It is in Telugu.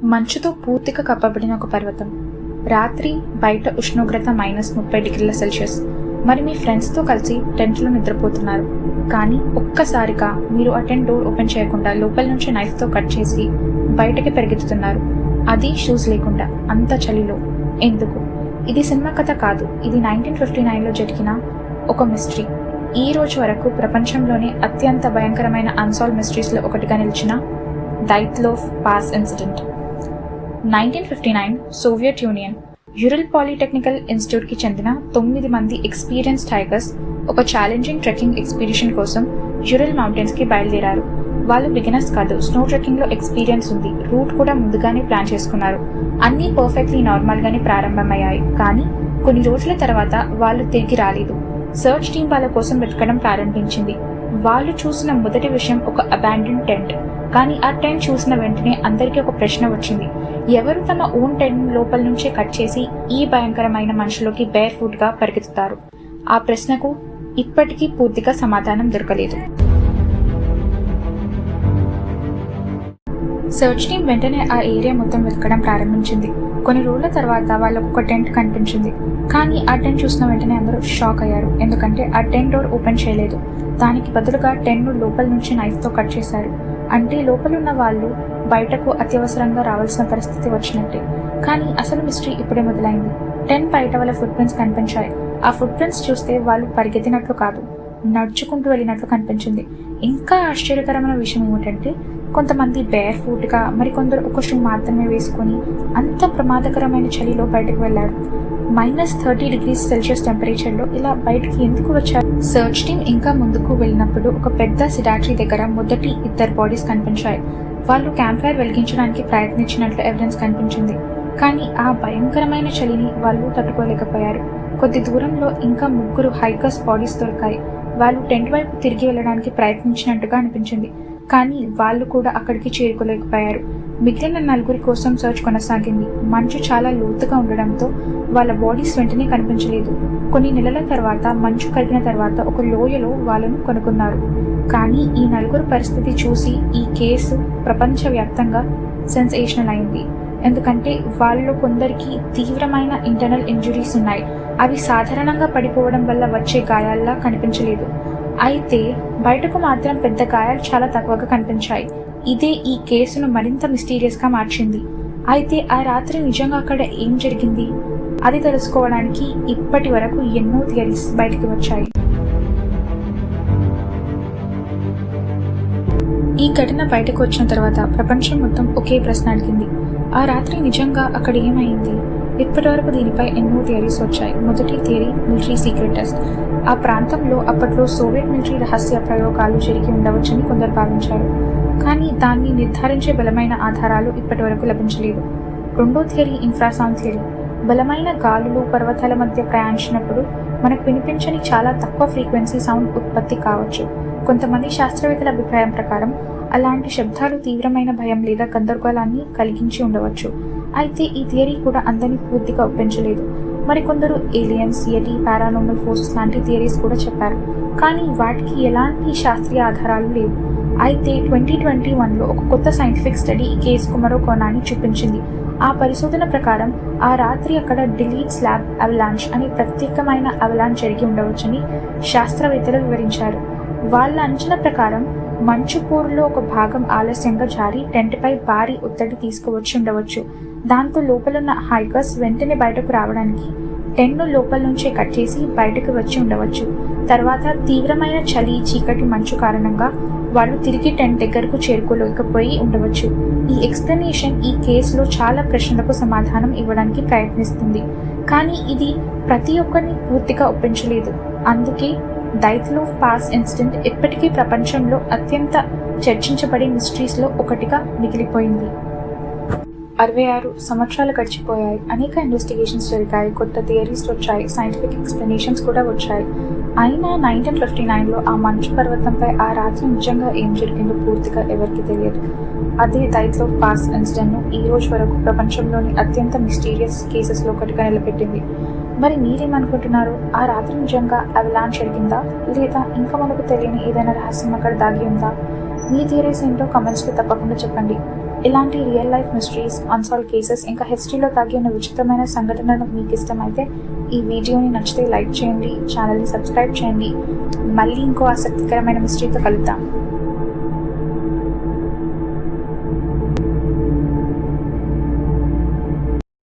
మంచుతో పూర్తిగా కప్పబడిన ఒక పర్వతం. రాత్రి బయట ఉష్ణోగ్రత -30°C. మరి మీ ఫ్రెండ్స్తో కలిసి టెంట్లో నిద్రపోతున్నారు. కానీ ఒక్కసారిగా మీరు ఆ టెంట్ డోర్ ఓపెన్ చేయకుండా లోపల నుంచి నైఫ్తో కట్ చేసి బయటకి పరిగెత్తుతున్నారు. అది షూస్ లేకుండా, అంత చలిలో. ఎందుకు? ఇది సినిమా కథ కాదు. ఇది 1959లో జరిగిన ఒక మిస్టరీ. ఈ రోజు వరకు ప్రపంచంలోనే అత్యంత భయంకరమైన అన్సాల్వ్ మిస్టరీస్లో ఒకటిగా నిలిచిన Dyatlov pass incident. 1959 Soviet Union Ural polytechnical ఇన్స్టిట్యూట్కి చెందిన 9 మంది ఎక్స్పీరియన్స్డ్ హైకర్స్ ఒక ఛాలెంజింగ్ ట్రెక్కింగ్ ఎక్స్పీడిషన్ కోసం యురల్ మౌంటైన్స్కి బయలుదేరారు. వాళ్ళు బిగినర్స్ కాదు, స్నో ట్రెక్కింగ్లో ఎక్స్పీరియన్స్ ఉంది. రూట్ కూడా ముందుగానే ప్లాన్ చేసుకున్నారు. అన్నీ పర్ఫెక్ట్లీ నార్మల్గానే ప్రారంభమయ్యాయి. కానీ కొన్ని రోజుల తర్వాత వాళ్ళు తిరిగి రాలేదు. సర్చ్ టీం వాళ్ళ కోసం వెతకడం ప్రారంభించింది. వాళ్ళు చూసిన మొదటి విషయం ఒక అబాండన్ టెంట్. కానీ ఆ టెంట్ చూసిన వెంటనే అందరికీ ఒక ప్రశ్న వచ్చింది. ఎవరు తమ ఓన్ టెంట్ లోపల నుంచే కట్ చేసి ఈ భయంకరమైన మనుషులోకి బేర్ ఫుట్గా పరిగెత్తుతారు? ఆ ప్రశ్నకు ఇప్పటికీ పూర్తిగా సమాధానం దొరకలేదు. సర్చ్ టీం వెంటనే ఆ ఏరియా మొత్తం వెతకడం ప్రారంభించింది. కొన్ని రోజుల తర్వాత వాళ్ళకు ఒక టెంట్ కనిపించింది. కానీ ఆ టెంట్ చూసిన వెంటనే అందరూ షాక్ అయ్యారు. ఎందుకంటే ఆ టెంట్ డోర్ ఓపెన్ చేయలేదు. దానికి బదులుగా టెంట్ను లోపల నుంచి నైఫ్తో కట్ చేశారు. అంటే లోపలున్న వాళ్ళు బయటకు అత్యవసరంగా రావాల్సిన పరిస్థితి వచ్చినట్టే. కానీ అసలు మిస్టరీ ఇప్పుడే మొదలైంది. టెంట్ బయట వాళ్ళ ఫుట్ ప్రింట్స్ కనిపించాయి. ఆ ఫుట్ ప్రింట్స్ చూస్తే వాళ్ళు పరిగెత్తినట్లు కాదు, నడుచుకుంటూ వెళ్ళినట్లు కనిపించింది. ఇంకా ఆశ్చర్యకరమైన విషయం ఏమిటంటే కొంతమంది బేర్ ఫుట్గా, మరికొందరు ఒక షూ మాత్రమే వేసుకొని అంత ప్రమాదకరమైన చలిలో బయటకు వెళ్లారు. -30°C టెంపరేచర్లో ఇలా బయటికి ఎందుకు వచ్చారు? సర్చ్ టీం ఇంకా ముందుకు వెళ్ళినప్పుడు ఒక పెద్ద సిడాట్రీ దగ్గర మొదటి 2 బాడీస్ కనిపించాయి. వాళ్ళు క్యాంప్ ఫైర్ వెలిగించడానికి ప్రయత్నించినట్లు ఎవిడెన్స్ కనిపించింది. కానీ ఆ భయంకరమైన చలిని వాళ్ళు తట్టుకోలేకపోయారు. కొద్ది దూరంలో ఇంకా 3 హైకర్స్ బాడీస్ దొరికాయి. వాళ్ళు టెంట్ వైపు తిరిగి వెళ్ళడానికి ప్రయత్నించినట్టుగా అనిపించింది. కానీ వాళ్ళు కూడా అక్కడికి చేరుకోలేకపోయారు. మిగిలిన 4 కోసం సర్చ్ కొనసాగింది. మంచు చాలా లోతుగా ఉండడంతో వాళ్ళ బాడీస్ వెంటనే కనిపించలేదు. కొన్ని నెలల తర్వాత మంచు కరిగిన తర్వాత ఒక లోయలో వాళ్ళను కనుగొన్నారు. కానీ ఈ 4 పరిస్థితి చూసి ఈ కేసు ప్రపంచవ్యాప్తంగా సెన్సేషనల్ అయింది. ఎందుకంటే వాళ్ళలో కొందరికి తీవ్రమైన ఇంటర్నల్ ఇంజురీస్ ఉన్నాయి. అవి సాధారణంగా పడిపోవడం వల్ల వచ్చే గాయాల్లా కనిపించలేదు. అయితే బయటకు మాత్రం పెద్ద గాయాలు చాలా తక్కువగా కనిపించాయి. ఇదే ఈ కేసును మరింత మిస్టీరియస్గా మార్చింది. అయితే ఆ రాత్రి నిజంగా అక్కడ ఏం జరిగింది? అది తెలుసుకోవడానికి ఇప్పటి వరకు ఎన్నో థియరీస్ బయటికి వచ్చాయి. ఈ ఘటన బయటకు వచ్చిన తర్వాత ప్రపంచం మొత్తం ఒకే ప్రశ్న అడిగింది. ఆ రాత్రి నిజంగా అక్కడ ఏమైంది? ఇప్పటి వరకు దీనిపై ఎన్నో థియరీస్ వచ్చాయి. మొదటి థియరీ మిలిటరీ సీక్రెట్ టెస్ట్. ఆ ప్రాంతంలో అప్పట్లో సోవియట్ మిలిటరీ రహస్య ప్రయోగాలు జరిగి ఉండవచ్చని కొందరు భావించారు. కానీ దాన్ని నిర్ధారించే బలమైన ఆధారాలు ఇప్పటి వరకు లభించలేదు. రెండో థియరీ ఇన్ఫ్రాసౌండ్ థియరీ. బలమైన గాలులు పర్వతాల మధ్య ప్రయాణించినప్పుడు మనకు వినిపించని చాలా తక్కువ ఫ్రీక్వెన్సీ సౌండ్ ఉత్పత్తి కావచ్చు. కొంతమంది శాస్త్రవేత్తల అభిప్రాయం ప్రకారం అలాంటి శబ్దాలు తీవ్రమైన భయం లేదా గందరగోళాన్ని కలిగించి ఉండవచ్చు. అయితే ఈ థియరీ కూడా అందరినీ పూర్తిగా ఒప్పించలేదు. మరికొందరు ఏలియన్స్, యటి, పారానార్మల్ ఫోర్సెస్ లాంటి థియరీస్ కూడా చెప్పారు. కానీ వాటికి ఎలాంటి శాస్త్రీయ ఆధారాలు లేవు. అయితే 2021లో ఒక కొత్త సైంటిఫిక్ స్టడీ ఈ కేసుకు మరో కోణాన్ని చూపించింది. ఆ పరిశోధన ప్రకారం ఆ రాత్రి అక్కడ డిలీట్ స్లాబ్ అవలాంచ్ అనే ప్రత్యేకమైన అవలాంచ్ జరిగి ఉండవచ్చని శాస్త్రవేత్తలు వివరించారు. వాళ్ళ అంచనా ప్రకారం మంచు పూర్లో ఒక భాగం ఆలస్యంగా జారి టెంట్పై భారీ ఒత్తిడి తీసుకువచ్చి ఉండవచ్చు. దాంతో లోపలున్న హైకర్స్ వెంటనే బయటకు రావడానికి టెంట్ను లోపల నుంచే కట్ చేసి బయటకు వచ్చి ఉండవచ్చు. తర్వాత తీవ్రమైన చలి, చీకటి, మంచు కారణంగా వాళ్ళు తిరిగి టెంట్ దగ్గరకు చేరుకోలేకపోయి ఉండవచ్చు. ఈ ఎక్స్ప్లెనేషన్ ఈ కేసులో చాలా ప్రశ్నలకు సమాధానం ఇవ్వడానికి ప్రయత్నిస్తుంది. కానీ ఇది ప్రతి ఒక్కరిని పూర్తిగా ఒప్పించలేదు. అందుకే దైత్లోవ్ పాస్ ఇన్సిడెంట్ ఇప్పటికీ ప్రపంచంలో అత్యంత చర్చించబడే మిస్టరీస్లో ఒకటిగా మిగిలిపోయింది. 66 సంవత్సరాలు గడిచిపోయాయి. అనేక ఇన్వెస్టిగేషన్స్ జరిగాయి, కొత్త థియరీస్ వచ్చాయి, సైంటిఫిక్ ఎక్స్ప్లెనేషన్స్ కూడా వచ్చాయి. అయినా 1959లో ఆ మంచు పర్వతంపై ఆ రాత్రి నిజంగా ఏం జరిగిందో పూర్తిగా ఎవరికి తెలియదు. అదే దైత్లోవ్ పాస్ ఇన్సిడెంట్ను ఈ రోజు వరకు ప్రపంచంలోని అత్యంత మిస్టీరియస్ కేసెస్లో ఒకటిగా నిలబెట్టింది. మరి మీరేమనుకుంటున్నారు? ఆ రాత్రి నిజంగా అవలాంచ్ జరిగిందా, లేదా ఇంకా మనకు తెలియని ఏదైనా రహస్యం అక్కడ దాగి ఉందా? మీ థియరీస్ ఏంటో కమెంట్స్లో తప్పకుండా చెప్పండి. ఇలాంటి real life mysteries, unsolved cases, ఇంకా హిస్టరీలో దాగి ఉన్న విచిత్రమైన సంఘటనలు మీకు ఇష్టమైతే ఈ వీడియోని నచ్చితే లైక్ చేయండి, ఛానల్ని సబ్స్క్రైబ్ చేయండి. మళ్ళీ ఇంకో ఆసక్తికరమైన మిస్టరీతో కలుద్దాం.